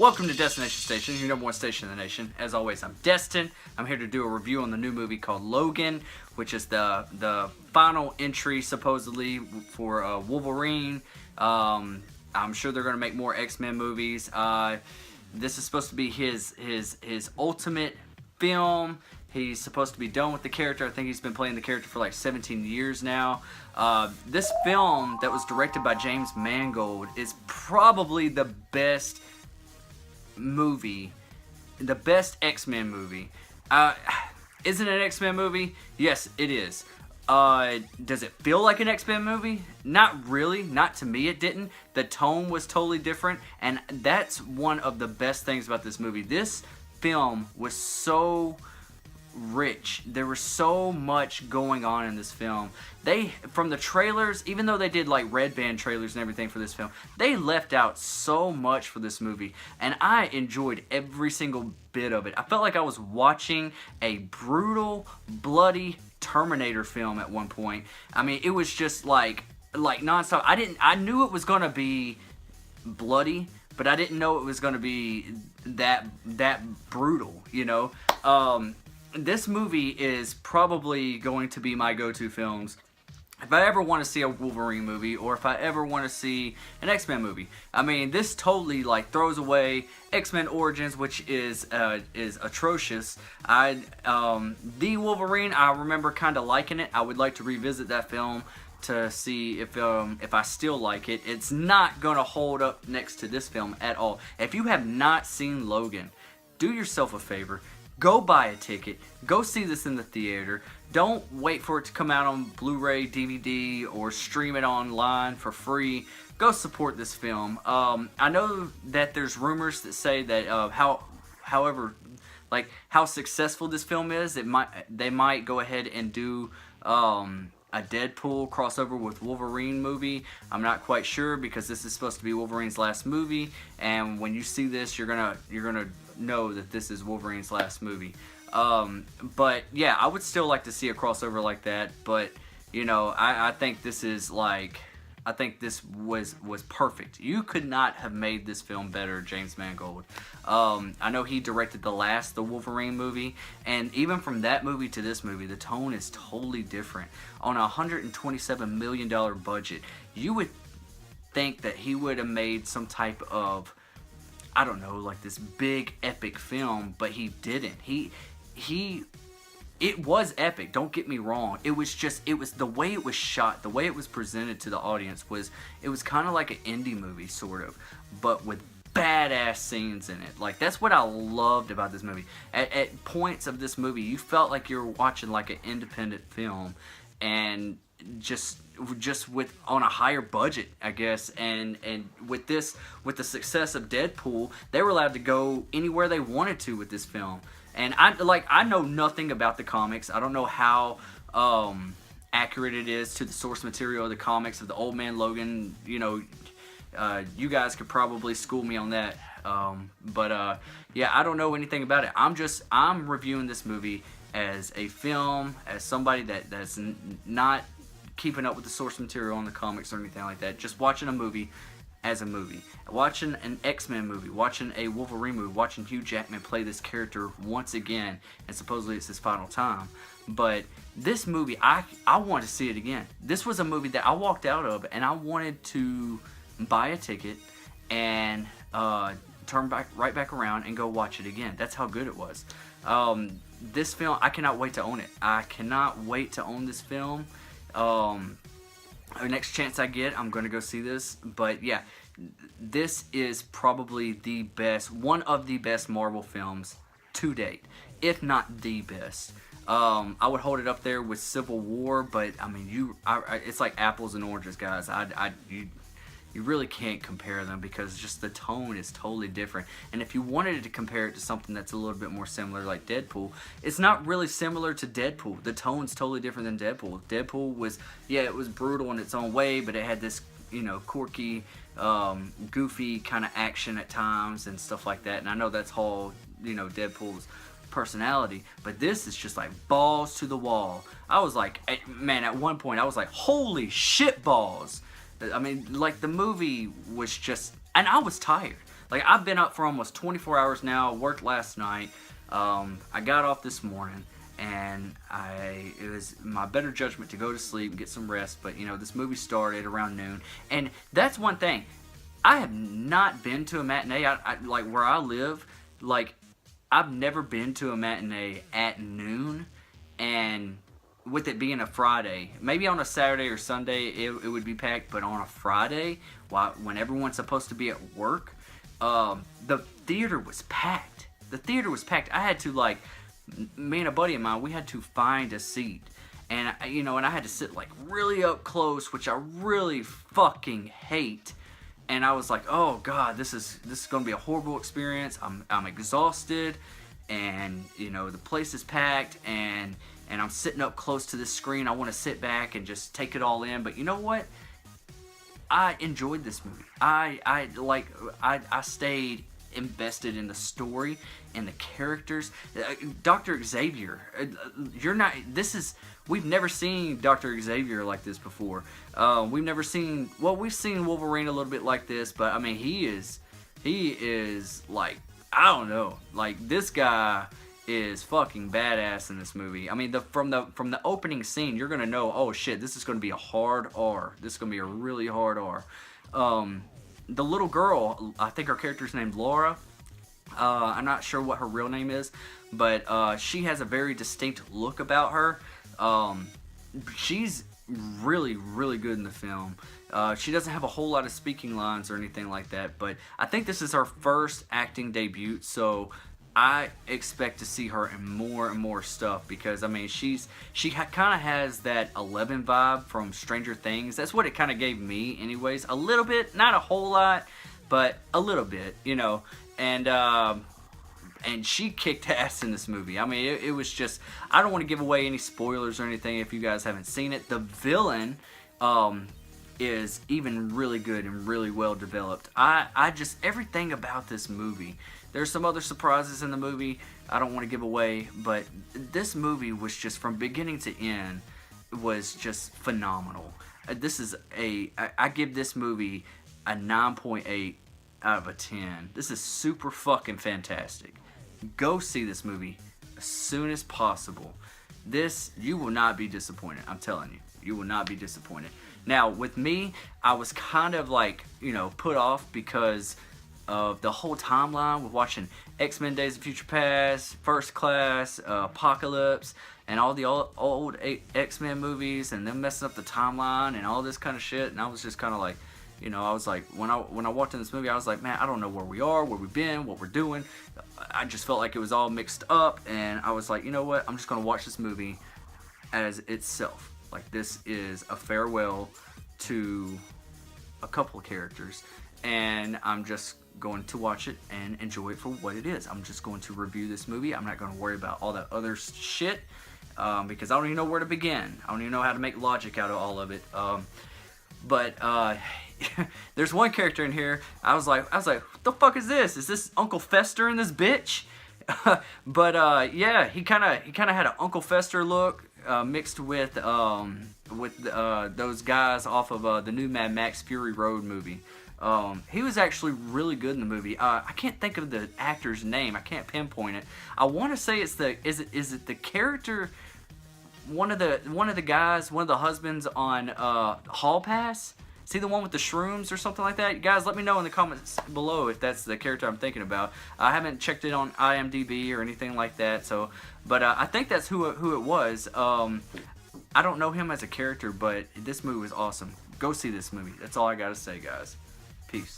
Welcome to Destination Station, your number one station in the nation. As always, I'm Destin. I'm here to do a review on the new movie called Logan, which is the final entry, supposedly, for Wolverine. I'm sure they're going to make more X-Men movies. This is supposed to be his ultimate film. He's supposed to be done with the character. I think he's been playing the character for like 17 years now. This film that was directed by James Mangold is probably the best movie, the best X-Men movie. Is it an X-Men movie? Yes, it is. Does it feel like an X-Men movie? Not really. Not to me, it didn't. The tone was totally different, and that's one of the best things about this movie. This film was so rich. There was so much going on in this film. From the trailers, even though they did like red band trailers and everything for this film, they left out so much for this movie, and I enjoyed every single bit of it. I felt like I was watching a brutal, bloody Terminator film at one point. I mean, it was just like nonstop. I knew it was gonna be bloody, but I didn't know it was gonna be that brutal, you know. This movie is probably going to be my go-to films if I ever want to see a Wolverine movie, or if I ever want to see an X-Men movie. I mean, this totally like throws away X-Men Origins, which is atrocious. The Wolverine, I remember kind of liking it. I would like to revisit that film to see if I still like it. It's not gonna hold up next to this film at all. If you have not seen Logan, do yourself a favor. Go buy a ticket. Go see this in the theater. Don't wait for it to come out on Blu-ray, DVD, or stream it online for free. Go support this film. I know that there's rumors that say that however successful this film is, they might go ahead and do a Deadpool crossover with Wolverine movie. I'm not quite sure, because this is supposed to be Wolverine's last movie, and when you see this, you're gonna know that this is Wolverine's last movie. But yeah, I would still like to see a crossover like that. But you know, I think this is like, I think this was perfect. You could not have made this film better, James Mangold. I know he directed the Wolverine movie, and even from that movie to this movie, the tone is totally different. On a $127 million budget, you would think that he would have made some type of, I don't know, like this big epic film, but he didn't. It was epic, don't get me wrong. It was the way it was shot, the way it was presented to the audience it was kind of like an indie movie, sort of, but with badass scenes in it. Like, that's what I loved about this movie. At points of this movie, you felt like you were watching like an independent film, and just with on a higher budget, I guess, and with the success of Deadpool, they were allowed to go anywhere they wanted to with this film. And I know nothing about the comics. I don't know how accurate it is to the source material of the comics of the Old Man Logan. You know, you guys could probably school me on that. Yeah, I don't know anything about it. I'm reviewing this movie as a film, as somebody that's not keeping up with the source material on the comics or anything like that. Just watching a movie as a movie. Watching an X-Men movie, watching a Wolverine movie, watching Hugh Jackman play this character once again, and supposedly it's his final time. But this movie, I want to see it again. This was a movie that I walked out of, and I wanted to buy a ticket and turn right back around and go watch it again. That's how good it was. This film, I cannot wait to own it. I cannot wait to own this film. The next chance I get, I'm going to go see this. But yeah, this is probably one of the best Marvel films to date, if not the best. I would hold it up there with Civil War, but I mean, it's like apples and oranges, guys. You really can't compare them, because just the tone is totally different. And if you wanted to compare it to something that's a little bit more similar, like Deadpool, it's not really similar to Deadpool. The tone's totally different than Deadpool. Deadpool was, yeah, it was brutal in its own way, but it had this, you know, quirky, goofy kind of action at times and stuff like that. And I know that's all, you know, Deadpool's personality, but this is just like balls to the wall. I was like, man, at one point I was like, holy shit balls. I mean, like, the movie was just, and I was tired. Like, I've been up for almost 24 hours now. Worked last night. I got off this morning, and it was my better judgment to go to sleep and get some rest. But you know, this movie started around noon, and that's one thing. I have not been to a matinee. Like where I live, like I've never been to a matinee at noon, and with it being a Friday, maybe on a Saturday or Sunday it would be packed, but on a Friday, when everyone's supposed to be at work, the theater was packed. The theater was packed. I had to, like, me and a buddy of mine, we had to find a seat, and you know, and I had to sit like really up close, which I really fucking hate. And I was like, oh god, this is gonna be a horrible experience. I'm exhausted, and you know, the place is packed, and I'm sitting up close to this screen. I want to sit back and just take it all in. But you know what? I enjoyed this movie. I stayed invested in the story and the characters. Dr. Xavier, we've never seen Dr. Xavier like this before. We've seen Wolverine a little bit like this, but I mean, he is like, I don't know, like this guy is fucking badass in this movie. I mean, from the opening scene, you're gonna know, oh shit, this is gonna be a hard R. This is gonna be a really hard R. The little girl, I think her character's named Laura. I'm not sure what her real name is, but she has a very distinct look about her. She's really, really good in the film. She doesn't have a whole lot of speaking lines or anything like that, but I think this is her first acting debut, so I expect to see her in more and more stuff, because I mean, she kind of has that 11 vibe from Stranger Things. That's what it kind of gave me anyways. A little bit, not a whole lot, but a little bit, you know. And she kicked ass in this movie. I mean, it was just, I don't want to give away any spoilers or anything if you guys haven't seen it. The villain is even really good and really well developed. I just, everything about this movie, there's some other surprises in the movie I don't want to give away, but this movie was just, from beginning to end, was just phenomenal. I give this movie a 9.8 out of a 10. This is super fucking fantastic. Go see this movie as soon as possible. You will not be disappointed. I'm telling you, you will not be disappointed. Now, with me, I was kind of like, you know, put off because of the whole timeline with watching X-Men Days of Future Past, First Class, Apocalypse, and all the old X-Men movies, and them messing up the timeline and all this kind of shit. And I was just kind of like, you know, I was like, when I walked in this movie, I was like, man, I don't know where we are, where we've been, what we're doing. I just felt like it was all mixed up, and I was like, you know what? I'm just gonna watch this movie as itself. Like, this is a farewell to a couple of characters, and I'm just going to watch it and enjoy it for what it is. I'm just going to review this movie. I'm not going to worry about all that other shit, because I don't even know where to begin. I don't even know how to make logic out of all of it. But there's one character in here. I was like, what the fuck is this? Is this Uncle Fester in this bitch? But yeah, he kind of had an Uncle Fester look, mixed with those guys off of the new Mad Max Fury Road movie. He was actually really good in the movie. I can't think of the actor's name. I can't pinpoint it. I want to say it's is it the character, one of the guys, one of the husbands on Hall Pass? See, the one with the shrooms or something like that? Guys, let me know in the comments below if that's the character I'm thinking about. I haven't checked it on IMDb or anything like that, so, but I think that's who it was. I don't know him as a character, but this movie was awesome. Go see this movie. That's all I gotta say, guys. Peace.